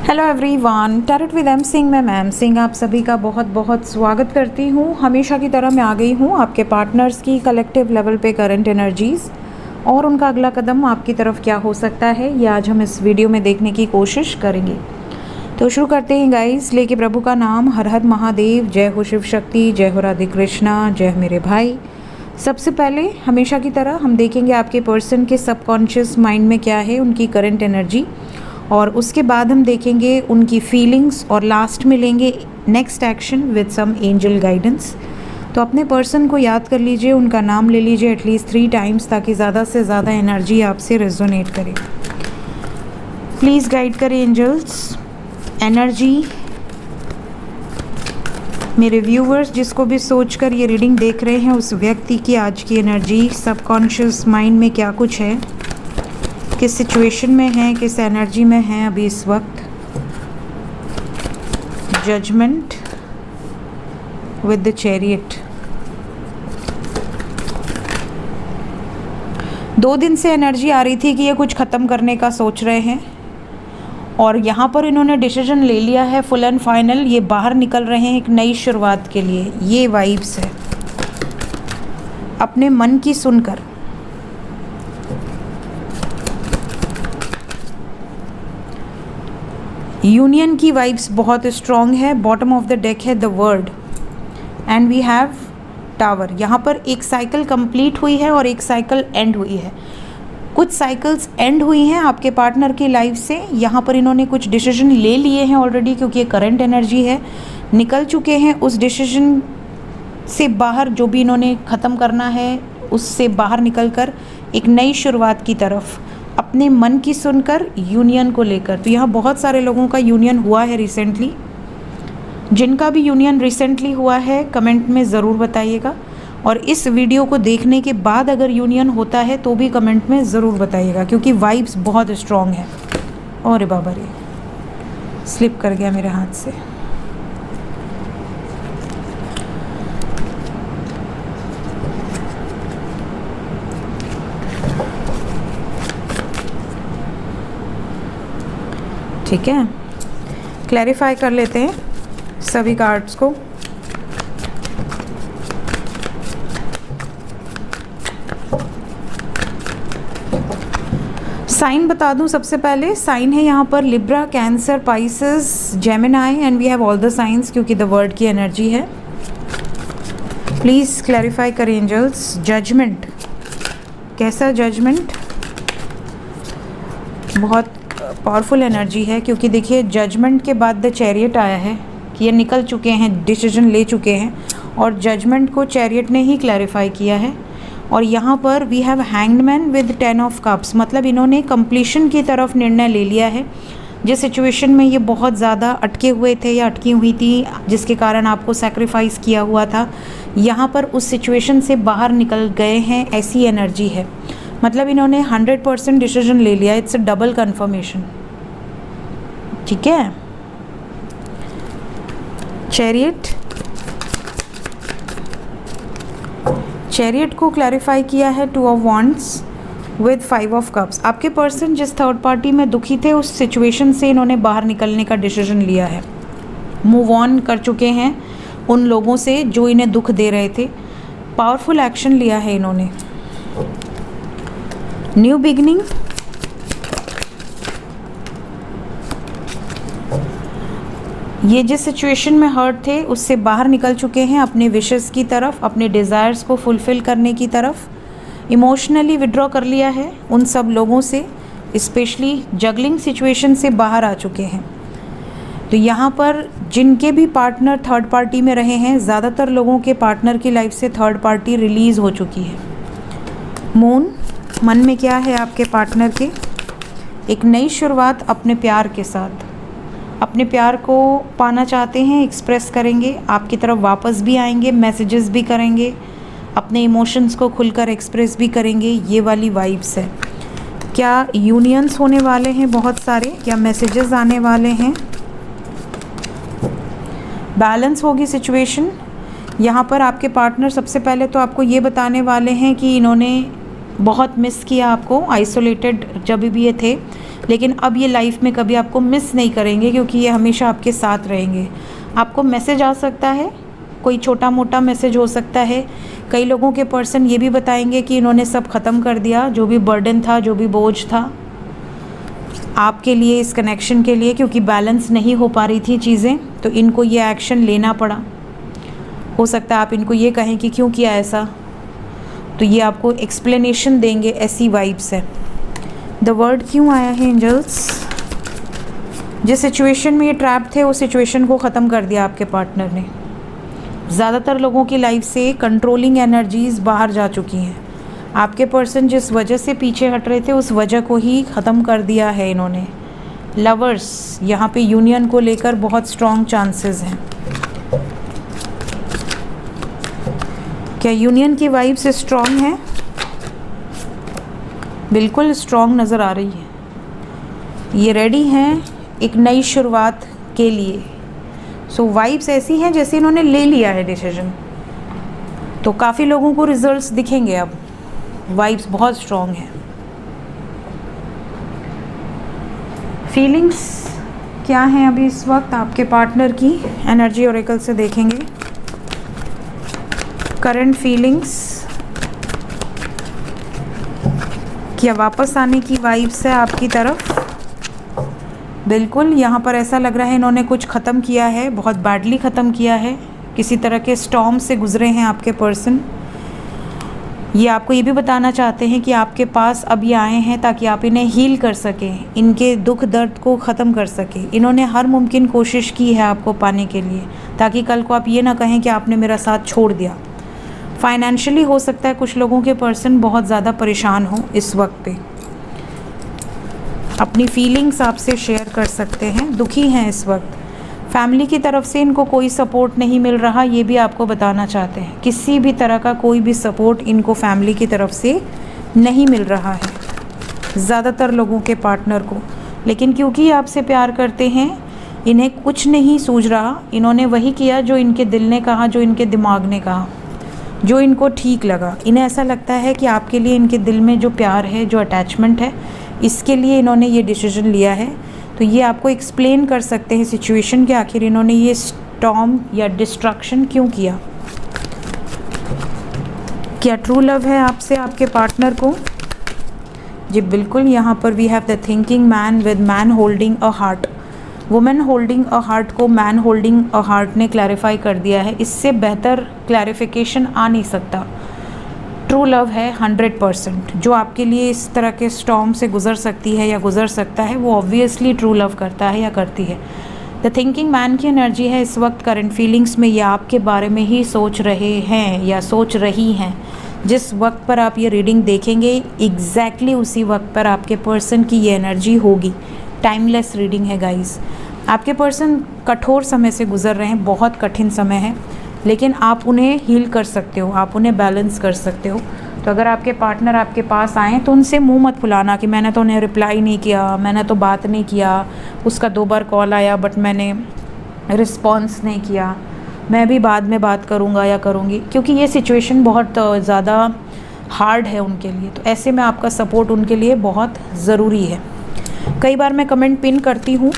Hello everyone, tarot with M Singh में ma'am Singh आप सभी का बहुत बहुत स्वागत करती हूँ। हमेशा की तरह मैं आ गई हूँ आपके पार्टनर्स की कलेक्टिव लेवल पे करंट एनर्जीज़ और उनका अगला कदम आपकी तरफ क्या हो सकता है, ये आज हम इस वीडियो में देखने की कोशिश करेंगे। तो शुरू करते हैं गाइस, लेके प्रभु का नाम। हर हर महादेव, जय हो शिव शक्ति, जय हो राधे कृष्णा, जय हो मेरे भाई। सबसे पहले हमेशा की तरह हम देखेंगे आपके पर्सन के सबकॉन्शियस माइंड में क्या है, उनकी करंट एनर्जी, और उसके बाद हम देखेंगे उनकी फीलिंग्स और लास्ट में लेंगे next action with some angel guidance. तो अपने पर्सन को याद कर लीजिए, उनका नाम ले लीजिए एटलीस्ट 3 टाइम्स ताकि ज़्यादा से ज़्यादा एनर्जी आपसे रेजोनेट करे। प्लीज़ गाइड करें एंजल्स एनर्जी। मेरे व्यूवर्स जिसको भी सोचकर ये रीडिंग देख रहे हैं, उस व्यक्ति की आज की एनर्जी सबकॉन्शियस माइंड में क्या कुछ है, किस सिचुएशन में है, किस एनर्जी में है अभी इस वक्त। Judgement with the chariot. 2 दिन से एनर्जी आ रही थी कि ये कुछ ख़त्म करने का सोच रहे हैं और यहाँ पर इन्होंने डिसीजन ले लिया है फुल एंड फाइनल। ये बाहर निकल रहे हैं एक नई शुरुआत के लिए। ये वाइब्स है अपने मन की सुनकर। यूनियन की वाइब्स बहुत स्ट्रॉन्ग है। बॉटम ऑफ द डेक है the world and we have tower. यहाँ पर एक साइकिल कंप्लीट हुई है और एक साइकिल एंड हुई है। कुछ साइकिल्स एंड हुई हैं आपके पार्टनर की लाइफ से। यहाँ पर इन्होंने कुछ डिसीजन ले लिए हैं ऑलरेडी, क्योंकि ये करंट एनर्जी है। निकल चुके हैं उस डिसीजन से बाहर, जो भी इन्होंने ख़त्म करना है उससे बाहर निकलकर एक नई शुरुआत की तरफ अपने मन की सुनकर यूनियन को लेकर। तो यहाँ बहुत सारे लोगों का यूनियन हुआ है रिसेंटली। जिनका भी यूनियन रिसेंटली हुआ है कमेंट में ज़रूर बताइएगा, और इस वीडियो को देखने के बाद अगर यूनियन होता है तो भी कमेंट में ज़रूर बताइएगा, क्योंकि वाइब्स बहुत स्ट्रॉन्ग है। और बाबा रे, स्लिप कर गया मेरे हाथ से। ठीक है, क्लैरिफाई कर लेते हैं सभी कार्ड्स को। साइन बता दूं सबसे पहले। साइन है यहाँ पर Libra, Cancer, Pisces, Gemini and we have all the signs, क्योंकि द वर्ड की एनर्जी है। प्लीज़ क्लैरिफाई करें एंजल्स। जजमेंट, कैसा जजमेंट? बहुत पावरफुल एनर्जी है, क्योंकि देखिए जजमेंट के बाद द चैरियट आया है कि ये निकल चुके हैं, डिसीजन ले चुके हैं, और जजमेंट को चैरियट ने ही क्लैरिफाई किया है। और यहाँ पर we have hanged man with 10 of cups, मतलब इन्होंने कंप्लीशन की तरफ निर्णय ले लिया है। जिस सिचुएशन में ये बहुत ज़्यादा अटके हुए थे या अटकी हुई थी, जिसके कारण आपको सैक्रिफाइस किया हुआ था, यहाँ पर उस सिचुएशन से बाहर निकल गए हैं, ऐसी एनर्जी है। मतलब इन्होंने 100% डिसीजन ले लिया। It's a double confirmation. ठीक है। चैरियट को क्लैरिफाई किया है 2 of wands with 5 of cups. आपके पर्सन जिस थर्ड पार्टी में दुखी थे उस सिचुएशन से इन्होंने बाहर निकलने का डिसीजन लिया है। मूव ऑन कर चुके हैं उन लोगों से जो इन्हें दुख दे रहे थे। पावरफुल एक्शन लिया है इन्होंने। न्यू बिगिनिंग, ये जिस सिचुएशन में हर्ट थे उससे बाहर निकल चुके हैं अपने विशेस की तरफ, अपने डिज़ायर्स को फुलफ़िल करने की तरफ। इमोशनली विड्रॉ कर लिया है उन सब लोगों से, स्पेशली जगलिंग सिचुएशन से बाहर आ चुके हैं। तो यहाँ पर जिनके भी पार्टनर थर्ड पार्टी में रहे हैं, ज़्यादातर लोगों के पार्टनर की लाइफ से थर्ड पार्टी रिलीज़ हो चुकी है। मून, मन में क्या है आपके पार्टनर के? एक नई शुरुआत अपने प्यार के साथ। अपने प्यार को पाना चाहते हैं, एक्सप्रेस करेंगे, आपकी तरफ वापस भी आएंगे, मैसेजेस भी करेंगे, अपने इमोशंस को खुलकर एक्सप्रेस भी करेंगे। ये वाली वाइब्स है। क्या यूनियंस होने वाले हैं बहुत सारे? क्या मैसेजेस आने वाले हैं? बैलेंस होगी सिचुएशन। यहाँ पर आपके पार्टनर सबसे पहले तो आपको ये बताने वाले हैं कि इन्होंने बहुत मिस किया आपको, आइसोलेटेड जब भी ये थे, लेकिन अब ये लाइफ में कभी आपको मिस नहीं करेंगे क्योंकि ये हमेशा आपके साथ रहेंगे। आपको मैसेज आ सकता है, कोई छोटा मोटा मैसेज हो सकता है। कई लोगों के पर्सन ये भी बताएंगे कि इन्होंने सब ख़त्म कर दिया, जो भी बर्डन था, जो भी बोझ था आपके लिए, इस कनेक्शन के लिए, क्योंकि बैलेंस नहीं हो पा रही थी चीज़ें, तो इनको ये एक्शन लेना पड़ा। हो सकता है आप इनको ये कहें कि क्यों किया ऐसा, तो ये आपको एक्सप्लेनेशन देंगे, ऐसी वाइब्स है। द वर्ड क्यों आया है एंजल्स? जिस सिचुएशन में ये ट्रैप थे उस सिचुएशन को ख़त्म कर दिया आपके पार्टनर ने। ज़्यादातर लोगों की लाइफ से कंट्रोलिंग एनर्जीज़ बाहर जा चुकी हैं। आपके पर्सन जिस वजह से पीछे हट रहे थे उस वजह को ही ख़त्म कर दिया है इन्होंने। लवर्स, यहाँ पे यूनियन को लेकर बहुत स्ट्रॉन्ग चांसेस हैं। क्या यूनियन की वाइब्स स्ट्रॉन्ग है? बिल्कुल स्ट्रॉन्ग नज़र आ रही है। ये रेडी हैं एक नई शुरुआत के लिए। सो वाइब्स ऐसी हैं जैसे इन्होंने ले लिया है डिसीजन। तो काफ़ी लोगों को रिजल्ट्स दिखेंगे अब। वाइब्स बहुत स्ट्रॉन्ग हैं। फीलिंग्स क्या हैं अभी इस वक्त आपके पार्टनर की? एनर्जी ओरेकल से देखेंगे। करंट फीलिंग्स, क्या वापस आने की वाइब्स है आपकी तरफ? बिल्कुल, यहाँ पर ऐसा लग रहा है इन्होंने कुछ ख़त्म किया है, बहुत बैडली ख़त्म किया है। किसी तरह के स्टॉर्म से गुजरे हैं आपके पर्सन। ये आपको ये भी बताना चाहते हैं कि आपके पास अब ये आए हैं ताकि आप इन्हें हील कर सकें, इनके दुख दर्द को ख़त्म कर सकें। इन्होंने हर मुमकिन कोशिश की है आपको पाने के लिए, ताकि कल को आप ये ना कहें कि आपने मेरा साथ छोड़ दिया। फाइनेंशियली हो सकता है कुछ लोगों के पर्सन बहुत ज़्यादा परेशान हो इस वक्त पे, अपनी फीलिंग्स आपसे शेयर कर सकते हैं, दुखी हैं इस वक्त। फैमिली की तरफ से इनको कोई सपोर्ट नहीं मिल रहा, ये भी आपको बताना चाहते हैं। किसी भी तरह का कोई भी सपोर्ट इनको फैमिली की तरफ से नहीं मिल रहा है ज़्यादातर लोगों के पार्टनर को। लेकिन क्योंकि आपसे प्यार करते हैं, इन्हें कुछ नहीं सूझ रहा। इन्होंने वही किया जो इनके दिल ने कहा, जो इनके दिमाग ने कहा, जो इनको ठीक लगा। इन्हें ऐसा लगता है कि आपके लिए इनके दिल में जो प्यार है, जो अटैचमेंट है, इसके लिए इन्होंने ये डिसीजन लिया है। तो ये आपको एक्सप्लेन कर सकते हैं सिचुएशन के आखिर इन्होंने ये स्टॉर्म या डिस्ट्रक्शन क्यों किया। क्या ट्रू लव है आपसे आपके पार्टनर को? जी बिल्कुल, यहाँ पर we have the thinking man with man holding a heart. Women holding a heart को मैन होल्डिंग अ हार्ट ने क्लैरिफाई कर दिया है। इससे बेहतर क्लैरिफिकेशन आ नहीं सकता। ट्रू लव है 100%। जो आपके लिए इस तरह के स्टॉर्म से गुज़र सकती है या गुज़र सकता है, वो ऑब्वियसली ट्रू लव करता है या करती है। द थिंकिंग मैन की एनर्जी है इस वक्त करंट फीलिंग्स में। ये आपके बारे में ही सोच रहे हैं या सोच रही हैं। जिस वक्त पर आप ये रीडिंग देखेंगे एग्जैक्टली उसी वक्त पर आपके पर्सन की ये एनर्जी होगी। टाइमलेस रीडिंग है गाइस। आपके पर्सन कठोर समय से गुज़र रहे हैं, बहुत कठिन समय है, लेकिन आप उन्हें हील कर सकते हो, आप उन्हें बैलेंस कर सकते हो। तो अगर आपके पार्टनर आपके पास आएँ तो उनसे मुंह मत फुलाना कि मैंने तो उन्हें रिप्लाई नहीं किया, मैंने तो बात नहीं किया, उसका 2 बार कॉल आया बट मैंने रिस्पॉन्स नहीं किया, मैं भी बाद में बात करूँगा या करूँगी, क्योंकि ये सिचुएशन बहुत ज़्यादा हार्ड है उनके लिए। तो ऐसे में आपका सपोर्ट उनके लिए बहुत ज़रूरी है। कई बार मैं कमेंट पिन करती हूँ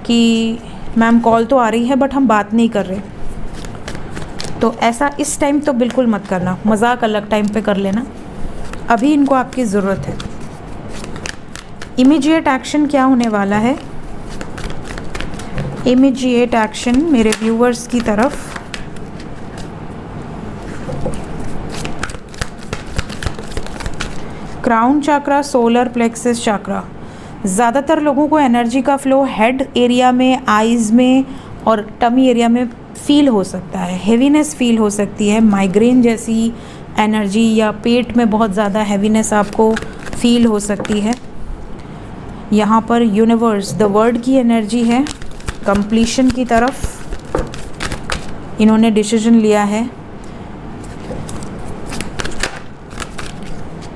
कि मैम कॉल तो आ रही है बट हम बात नहीं कर रहे, तो ऐसा इस टाइम तो बिल्कुल मत करना, मजाक अलग टाइम पे कर लेना। अभी इनको आपकी ज़रूरत है। इमीडिएट एक्शन क्या होने वाला है? इमीडिएट एक्शन मेरे व्यूवर्स की तरफ। क्राउन चक्रा, सोलर प्लेक्सस चक्रा। ज़्यादातर लोगों को एनर्जी का फ्लो हेड एरिया में, आइज़ में और टमी एरिया में फील हो सकता है। हेवीनेस फील हो सकती है, माइग्रेन जैसी एनर्जी, या पेट में बहुत ज़्यादा हैवीनेस आपको फील हो सकती है। यहाँ पर यूनिवर्स, द वर्ड की एनर्जी है कंप्लीशन की तरफ इन्होंने डिसीजन लिया है।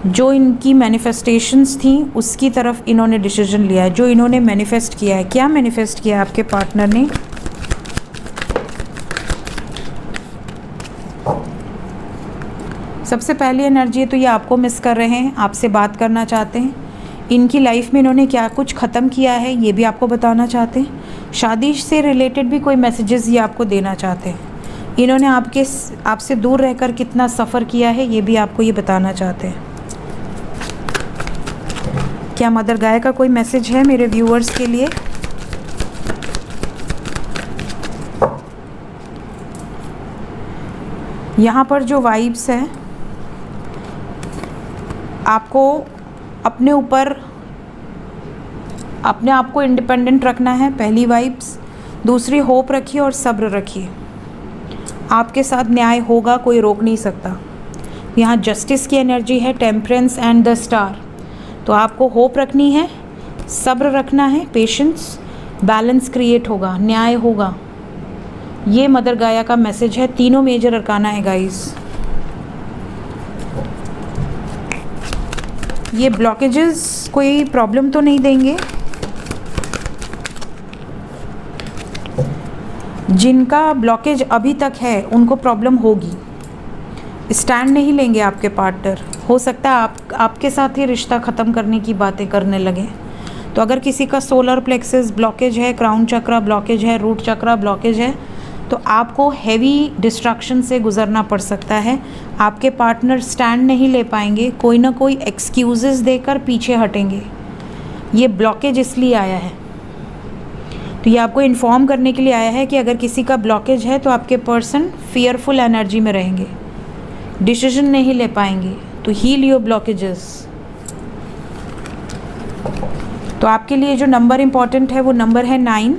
जो इनकी मैनिफेस्टेशंस थी उसकी तरफ इन्होंने डिसीजन लिया है। जो इन्होंने मैनिफेस्ट किया है, क्या मैनिफेस्ट किया आपके पार्टनर ने? सबसे पहली एनर्जी है तो ये आपको मिस कर रहे हैं, आपसे बात करना चाहते हैं। इनकी लाइफ में इन्होंने क्या कुछ ख़त्म किया है ये भी आपको बताना चाहते हैं। शादी से रिलेटेड भी कोई मैसेजेस ये आपको देना चाहते हैं। इन्होंने आपसे दूर रहकर कितना सफ़र किया है ये भी आपको ये बताना चाहते हैं। क्या मदर गाय का कोई मैसेज है मेरे व्यूअर्स के लिए? यहाँ पर जो वाइब्स हैं, आपको अपने ऊपर अपने आप को इंडिपेंडेंट रखना है, पहली वाइब्स। दूसरी, होप रखिए और सब्र रखिए। आपके साथ न्याय होगा, कोई रोक नहीं सकता। यहाँ जस्टिस की एनर्जी है, टेम्परेंस एंड द स्टार। तो आपको होप रखनी है, सब्र रखना है, पेशेंस, बैलेंस क्रिएट होगा, न्याय होगा। ये मदर गाया का मैसेज है। तीनों मेजर अरकाना है गाइस। ये ब्लॉकेजेस कोई प्रॉब्लम तो नहीं देंगे। जिनका ब्लॉकेज अभी तक है उनको प्रॉब्लम होगी। स्टैंड नहीं लेंगे आपके पार्टनर। हो सकता है आपके साथ ही रिश्ता ख़त्म करने की बातें करने लगे। तो अगर किसी का सोलर प्लेक्सस ब्लॉकेज है, क्राउन चक्रा ब्लॉकेज है, रूट चक्रा ब्लॉकेज है, तो आपको हैवी डिस्ट्रैक्शन से गुजरना पड़ सकता है। आपके पार्टनर स्टैंड नहीं ले पाएंगे, कोई ना कोई एक्सक्यूज़ेस देकर पीछे हटेंगे। ये ब्लॉकेज इसलिए आया है, तो ये आपको इन्फॉर्म करने के लिए आया है कि अगर किसी का ब्लॉकेज है तो आपके पर्सन फियरफुल एनर्जी में रहेंगे, डिसीजन नहीं ले पाएंगे। तो हील योर ब्लॉकेजेस। तो आपके लिए जो नंबर इम्पॉर्टेंट है वो नंबर है 9।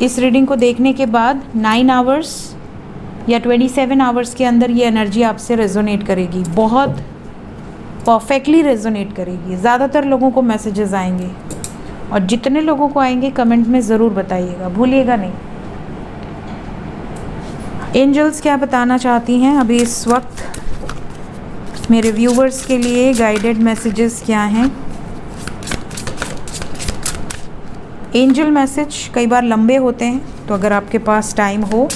इस रीडिंग को देखने के बाद 9 आवर्स या 27 आवर्स के अंदर ये एनर्जी आपसे रेजोनेट करेगी, बहुत परफेक्टली रेजोनेट करेगी। ज़्यादातर लोगों को मैसेजेस आएंगे और जितने लोगों को आएंगे कमेंट में ज़रूर बताइएगा, भूलिएगा नहीं। एंजल्स क्या बताना चाहती हैं अभी इस वक्त मेरे व्यूवर्स के लिए? गाइडेड मैसेजेस क्या हैं? एंजल मैसेज कई बार लंबे होते हैं, तो अगर आपके पास टाइम हो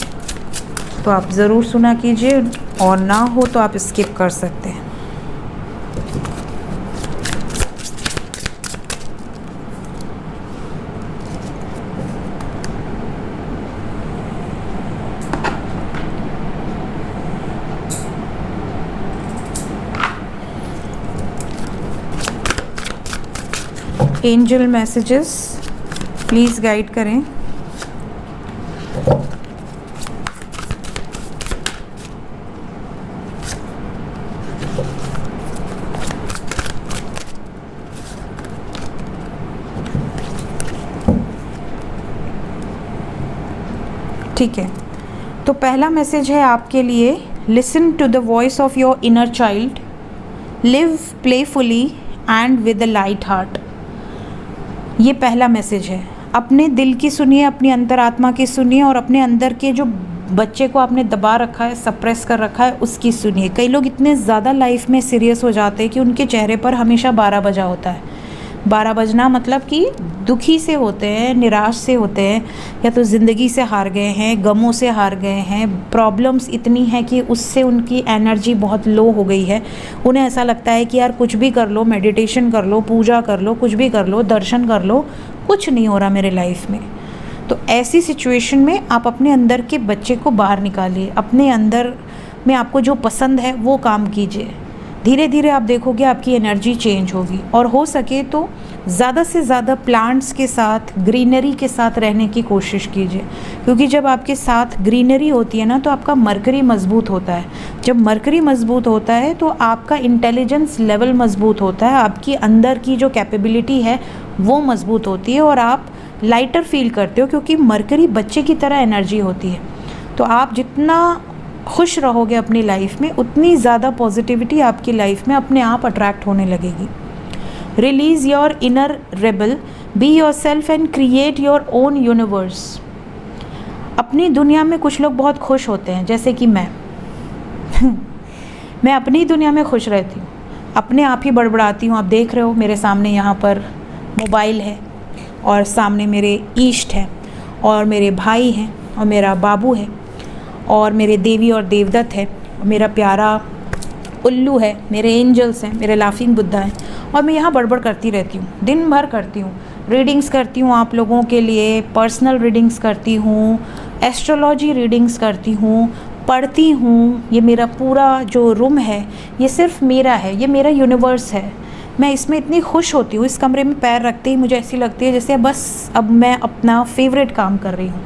तो आप ज़रूर सुना कीजिए, और ना हो तो आप स्किप कर सकते हैं। एंजल मैसेजेस प्लीज़ गाइड करें। ठीक है, तो पहला मैसेज है आपके लिए, listen to the voice of your inner child, live playfully and with a light heart. ये पहला मैसेज है। अपने दिल की सुनिए, अपनी अंतरात्मा की सुनिए, और अपने अंदर के जो बच्चे को आपने दबा रखा है, सप्रेस कर रखा है, उसकी सुनिए। कई लोग इतने ज़्यादा लाइफ में सीरियस हो जाते हैं कि उनके चेहरे पर हमेशा 12 बजा होता है। 12 बजना मतलब कि दुखी से होते हैं, निराश से होते हैं, या तो ज़िंदगी से हार गए हैं, गमों से हार गए हैं, प्रॉब्लम्स इतनी हैं कि उससे उनकी एनर्जी बहुत लो हो गई है। उन्हें ऐसा लगता है कि यार कुछ भी कर लो, मेडिटेशन कर लो, पूजा कर लो, कुछ भी कर लो, दर्शन कर लो, कुछ नहीं हो रहा मेरे लाइफ में। तो ऐसी सिचुएशन में आप अपने अंदर के बच्चे को बाहर निकालिए। अपने अंदर में आपको जो पसंद है वो काम कीजिए। धीरे धीरे आप देखोगे आपकी एनर्जी चेंज होगी। और हो सके तो ज़्यादा से ज़्यादा प्लांट्स के साथ, ग्रीनरी के साथ रहने की कोशिश कीजिए, क्योंकि जब आपके साथ ग्रीनरी होती है ना तो आपका मरकरी मजबूत होता है। जब मरकरी मजबूत होता है तो आपका इंटेलिजेंस लेवल मजबूत होता है, आपकी अंदर की जो कैपेबिलिटी है वो मजबूत होती है, और आप लाइटर फील करते हो, क्योंकि मरकरी बच्चे की तरह एनर्जी होती है। तो आप जितना खुश रहोगे अपनी लाइफ में, उतनी ज़्यादा पॉजिटिविटी आपकी लाइफ में अपने आप अट्रैक्ट होने लगेगी। Release your inner rebel, be your self and create your own universe. अपनी दुनिया में कुछ लोग बहुत खुश होते हैं, जैसे कि मैं मैं अपनी दुनिया में खुश रहती हूँ, अपने आप ही बड़बड़ाती हूँ। आप देख रहे हो मेरे सामने यहाँ पर मोबाइल है, और सामने मेरे ईष्ट हैं, और मेरे भाई हैं, और मेरा बाबू है, और मेरे देवी और देवदत्त है। मेरा प्यारा उल्लू है, मेरे एंजल्स हैं, मेरे लाफिंग बुद्धा हैं, और मैं यहाँ बड़बड़ करती रहती हूँ, दिन भर करती हूँ। रीडिंग्स करती हूँ आप लोगों के लिए, पर्सनल रीडिंग्स करती हूँ, एस्ट्रोलॉजी रीडिंग्स करती हूँ, पढ़ती हूँ। ये मेरा पूरा जो रूम है ये सिर्फ मेरा है, ये मेरा यूनिवर्स है। मैं इसमें इतनी खुश होती हूँ, इस कमरे में पैर रखते ही मुझे ऐसी लगती है जैसे बस अब मैं अपना फेवरेट काम कर रही हूँ।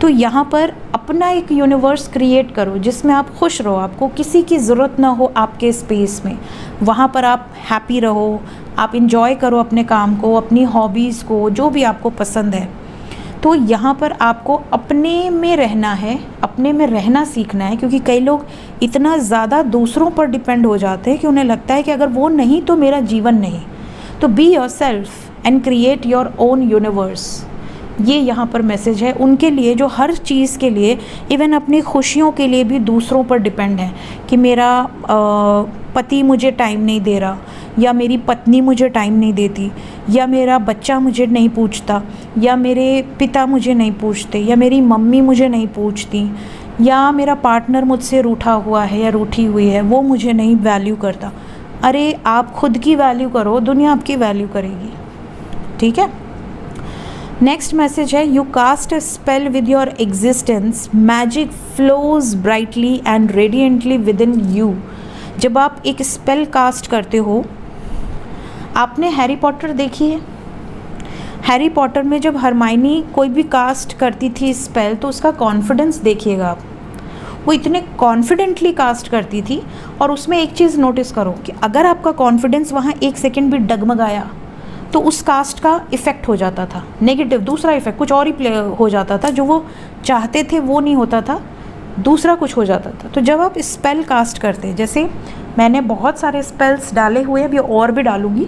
तो यहाँ पर अपना एक यूनिवर्स क्रिएट करो जिसमें आप खुश रहो, आपको किसी की ज़रूरत ना हो आपके स्पेस में। वहाँ पर आप हैप्पी रहो, आप इंजॉय करो अपने काम को, अपनी हॉबीज़ को, जो भी आपको पसंद है। तो यहाँ पर आपको अपने में रहना है, अपने में रहना सीखना है, क्योंकि कई लोग इतना ज़्यादा दूसरों पर डिपेंड हो जाते हैं कि उन्हें लगता है कि अगर वो नहीं तो मेरा जीवन नहीं। तो be yourself and create your own universe. ये यहाँ पर मैसेज है उनके लिए जो हर चीज़ के लिए, इवन अपनी खुशियों के लिए भी दूसरों पर डिपेंड है कि मेरा पति मुझे टाइम नहीं दे रहा, या मेरी पत्नी मुझे टाइम नहीं देती, या मेरा बच्चा मुझे नहीं पूछता, या मेरे पिता मुझे नहीं पूछते, या मेरी मम्मी मुझे नहीं पूछती, या मेरा पार्टनर मुझसे रूठा हुआ है या रूठी हुई है, वो मुझे नहीं वैल्यू करता। अरे आप खुद की वैल्यू करो, दुनिया आपकी वैल्यू करेगी। ठीक है। नेक्स्ट मैसेज है, you cast a spell with your existence, magic flows brightly and radiantly within you. जब आप एक स्पेल कास्ट करते हो, आपने हैरी पॉटर देखी है? हैरी पॉटर में जब हरमाइनी कोई भी कास्ट करती थी स्पेल, तो उसका कॉन्फिडेंस देखिएगा आप, वो इतने कॉन्फिडेंटली कास्ट करती थी। और उसमें एक चीज़ नोटिस करो कि अगर आपका कॉन्फिडेंस वहाँ एक सेकेंड भी डगमगाया तो उस कास्ट का इफ़ेक्ट हो जाता था नेगेटिव, दूसरा इफ़ेक्ट कुछ और ही प्ले हो जाता था, जो वो चाहते थे वो नहीं होता था, दूसरा कुछ हो जाता था। तो जब आप स्पेल कास्ट करते हैं, जैसे मैंने बहुत सारे स्पेल्स डाले हुए हैं, अभी और भी डालूँगी,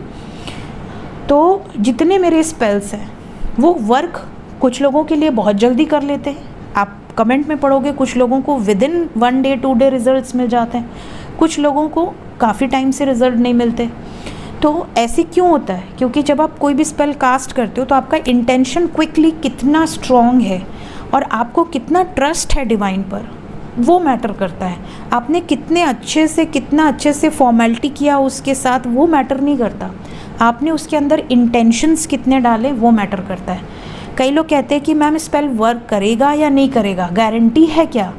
तो जितने मेरे स्पेल्स हैं वो वर्क कुछ लोगों के लिए बहुत जल्दी कर लेते हैं। आप कमेंट में पढ़ोगे, कुछ लोगों को within 1 day 2 day results मिल जाते हैं, कुछ लोगों को काफ़ी टाइम से रिजल्ट नहीं मिलते। तो ऐसे क्यों होता है? क्योंकि जब आप कोई भी स्पेल कास्ट करते हो तो आपका इंटेंशन क्विकली कितना स्ट्रॉन्ग है और आपको कितना ट्रस्ट है डिवाइन पर, वो मैटर करता है। आपने कितना अच्छे से फॉर्मेलिटी किया उसके साथ, वो मैटर नहीं करता। आपने उसके अंदर इंटेंशंस कितने डाले, वो मैटर करता है। कई लोग कहते हैं कि मैम स्पेल वर्क करेगा या नहीं करेगा, गारंटी है क्या?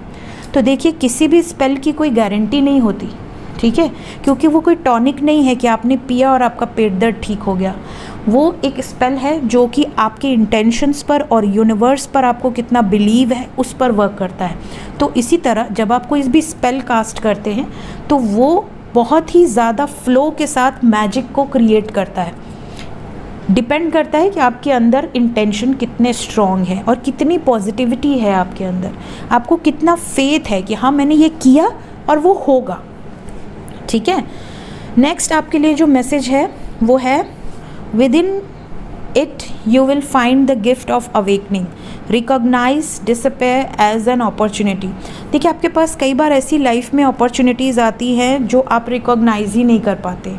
तो देखिए, किसी भी स्पेल की कोई गारंटी नहीं होती, ठीक है, क्योंकि वो कोई टॉनिक नहीं है कि आपने पिया और आपका पेट दर्द ठीक हो गया। वो एक स्पेल है जो कि आपके इंटेंशंस पर और यूनिवर्स पर आपको कितना बिलीव है उस पर वर्क करता है। तो इसी तरह जब आप कोई भी स्पेल कास्ट करते हैं तो वो बहुत ही ज़्यादा फ्लो के साथ मैजिक को क्रिएट करता है। डिपेंड करता है कि आपके अंदर इंटेंशन कितने स्ट्रॉन्ग है और कितनी पॉजिटिविटी है आपके अंदर, आपको कितना फेथ है कि हाँ मैंने ये किया और वो होगा। ठीक है। नेक्स्ट आपके लिए जो मैसेज है वो है, within it you will find the gift of awakening, recognise disappear as an opportunity. देखिए, आपके पास कई बार ऐसी लाइफ में अपॉर्चुनिटीज़ आती हैं जो आप रिकॉग्नाइज ही नहीं कर पाते।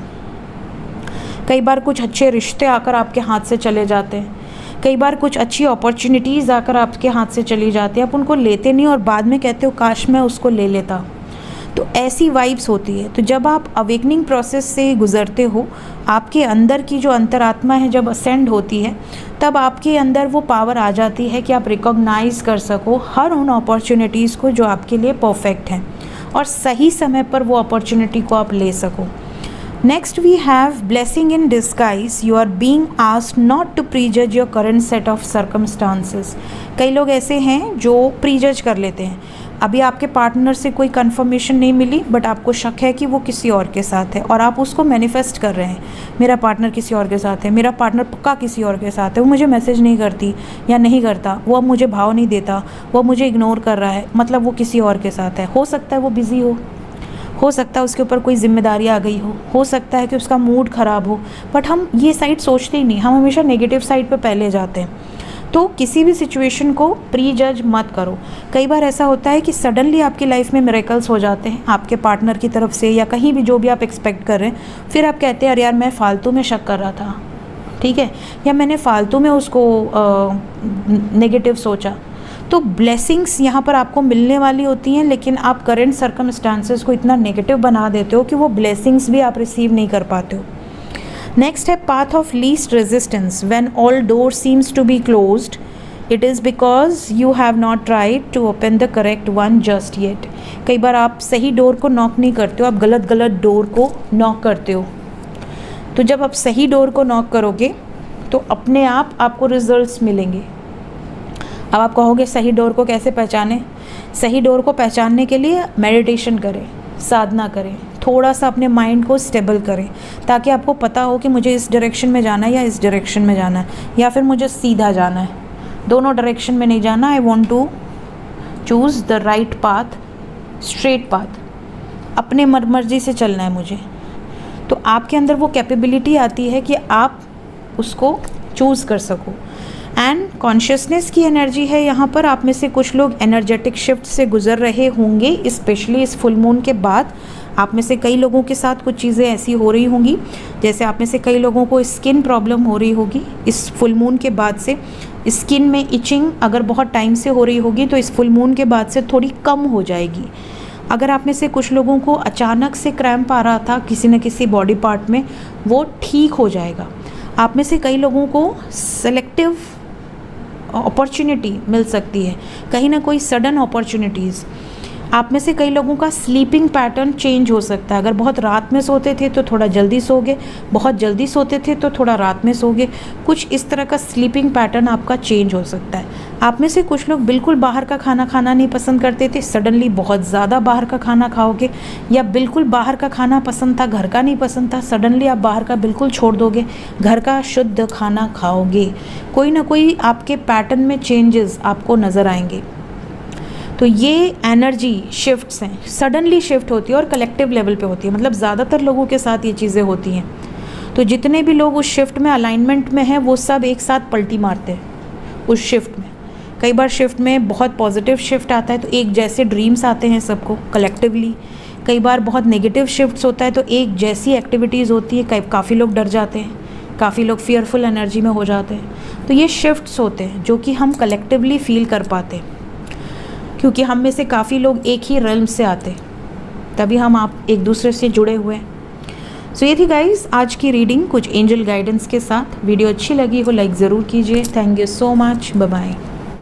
कई बार कुछ अच्छे रिश्ते आकर आपके हाथ से चले जाते हैं, कई बार कुछ अच्छी अपॉर्चुनिटीज़ आकर आपके हाथ से चली जाती है, आप उनको लेते नहीं और बाद में कहते हो काश मैं उसको ले लेता। तो ऐसी वाइब्स होती है। तो जब आप अवेकनिंग प्रोसेस से गुज़रते हो, आपके अंदर की जो अंतरात्मा है जब असेंड होती है, तब आपके अंदर वो पावर आ जाती है कि आप रिकॉग्नाइज़ कर सको हर उन अपॉर्चुनिटीज़ को जो आपके लिए परफेक्ट हैं और सही समय पर वो अपॉर्चुनिटी को आप ले सको। Next we have blessing in disguise, you are being asked not to prejudge your current set of circumstances. कई लोग ऐसे हैं जो प्रीजज कर लेते हैं। अभी आपके पार्टनर से कोई कंफर्मेशन नहीं मिली, बट आपको शक है कि वो किसी और के साथ है और आप उसको मैनिफेस्ट कर रहे हैं, मेरा पार्टनर किसी और के साथ है, मेरा पार्टनर पक्का किसी और के साथ है, वो मुझे मैसेज नहीं करती या नहीं करता, वो अब मुझे भाव नहीं देता, वो मुझे इग्नोर कर रहा है, मतलब वो किसी और के साथ है। हो सकता है वो बिज़ी हो सकता है उसके ऊपर कोई जिम्मेदारी आ गई हो सकता है कि उसका मूड ख़राब हो, बट हम ये साइड सोचते ही नहीं, हम हमेशा नेगेटिव साइड पे पहले जाते हैं। तो किसी भी सिचुएशन को प्री जज मत करो। कई बार ऐसा होता है कि सडनली आपकी लाइफ में मिरेकल्स हो जाते हैं आपके पार्टनर की तरफ से या कहीं भी, जो भी आप एक्सपेक्ट कर रहे हैं, फिर आप कहते हैं अरे यार मैं फ़ालतू में शक कर रहा था, ठीक है, या मैंने फ़ालतू में उसको नेगेटिव सोचा। तो ब्लेसिंग्स यहाँ पर आपको मिलने वाली होती हैं, लेकिन आप करंट सर्कमस्टांसेस को इतना नेगेटिव बना देते हो कि वो ब्लेसिंग्स भी आप रिसीव नहीं कर पाते हो। नेक्स्ट है path of least resistance. When all door seems to be closed, it is because you have not tried to open the correct one just yet. कई बार आप सही डोर को नॉक नहीं करते हो, आप गलत डोर को नॉक करते हो। तो जब आप सही डोर को नॉक करोगे तो अपने आप आपको रिजल्ट्स मिलेंगे। अब आप कहोगे सही डोर को कैसे पहचानें? सही डोर को पहचानने के लिए मेडिटेशन करें, साधना करें, थोड़ा सा अपने माइंड को स्टेबल करें, ताकि आपको पता हो कि मुझे इस डायरेक्शन में जाना है या इस डायरेक्शन में जाना है, या फिर मुझे सीधा जाना है, दोनों डायरेक्शन में नहीं जाना। I want to choose the right path, straight path, अपने मर्जी से चलना है मुझे। तो आपके अंदर वो कैपेबिलिटी आती है कि आप उसको चूज़ कर सको। एंड कॉन्शियसनेस की एनर्जी है यहाँ पर। आप में से कुछ लोग एनर्जेटिक शिफ्ट से गुजर रहे होंगे, स्पेशली इस फुल मून के बाद। आप में से कई लोगों के साथ कुछ चीज़ें ऐसी हो रही होंगी, जैसे आप में से कई लोगों को स्किन प्रॉब्लम हो रही होगी इस फुल मून के बाद से। स्किन में इचिंग अगर बहुत टाइम से हो रही होगी तो इस फुल मून के बाद से थोड़ी कम हो जाएगी। अगर आप में से कुछ लोगों को अचानक से क्रैम्प आ रहा था किसी न किसी बॉडी पार्ट में, वो ठीक हो जाएगा। आप में से कई लोगों को सेलेक्टिव अपॉर्चुनिटी मिल सकती है, कहीं ना कोई सडन अपॉर्चुनिटीज़। आप में से कई लोगों का स्लीपिंग पैटर्न चेंज हो सकता है। अगर बहुत रात में सोते थे तो थोड़ा जल्दी सोगे, बहुत जल्दी सोते थे तो थोड़ा रात में सोगे, कुछ इस तरह का स्लीपिंग पैटर्न आपका चेंज हो सकता है। आप में से कुछ लोग बिल्कुल बाहर का खाना खाना नहीं पसंद करते थे, सडनली बहुत ज़्यादा बाहर का खाना खाओगे, या बिल्कुल बाहर का खाना पसंद था, घर का नहीं पसंद था, सडनली आप बाहर का बिल्कुल छोड़ दोगे, घर का शुद्ध खाना खाओगे। कोई ना कोई आपके पैटर्न में चेंजेस आपको नज़र आएंगे। तो ये एनर्जी शिफ्ट्स हैं, सडनली शिफ्ट होती है और कलेक्टिव लेवल पे होती है, मतलब ज़्यादातर लोगों के साथ ये चीज़ें होती हैं। तो जितने भी लोग उस शिफ्ट में अलाइनमेंट में हैं वो सब एक साथ पलटी मारते हैं उस शिफ्ट में। कई बार शिफ्ट में बहुत पॉजिटिव शिफ्ट आता है तो एक जैसे ड्रीम्स आते हैं सबको कलेक्टिवली। कई बार बहुत नेगेटिव शिफ्ट्स होता है तो एक जैसी एक्टिविटीज़ होती है, काफ़ी लोग डर जाते हैं, काफ़ी लोग फियरफुल एनर्जी में हो जाते हैं। तो ये शिफ्ट्स होते हैं जो कि हम कलेक्टिवली फील कर पाते हैं, क्योंकि हम में से काफ़ी लोग एक ही रेल्म से आते हैं, तभी हम आप एक दूसरे से जुड़े हुए हैं। सो ये थी गाइस आज की रीडिंग कुछ एंजल गाइडेंस के साथ। वीडियो अच्छी लगी हो लाइक ज़रूर कीजिए। Thank you so much, bye bye.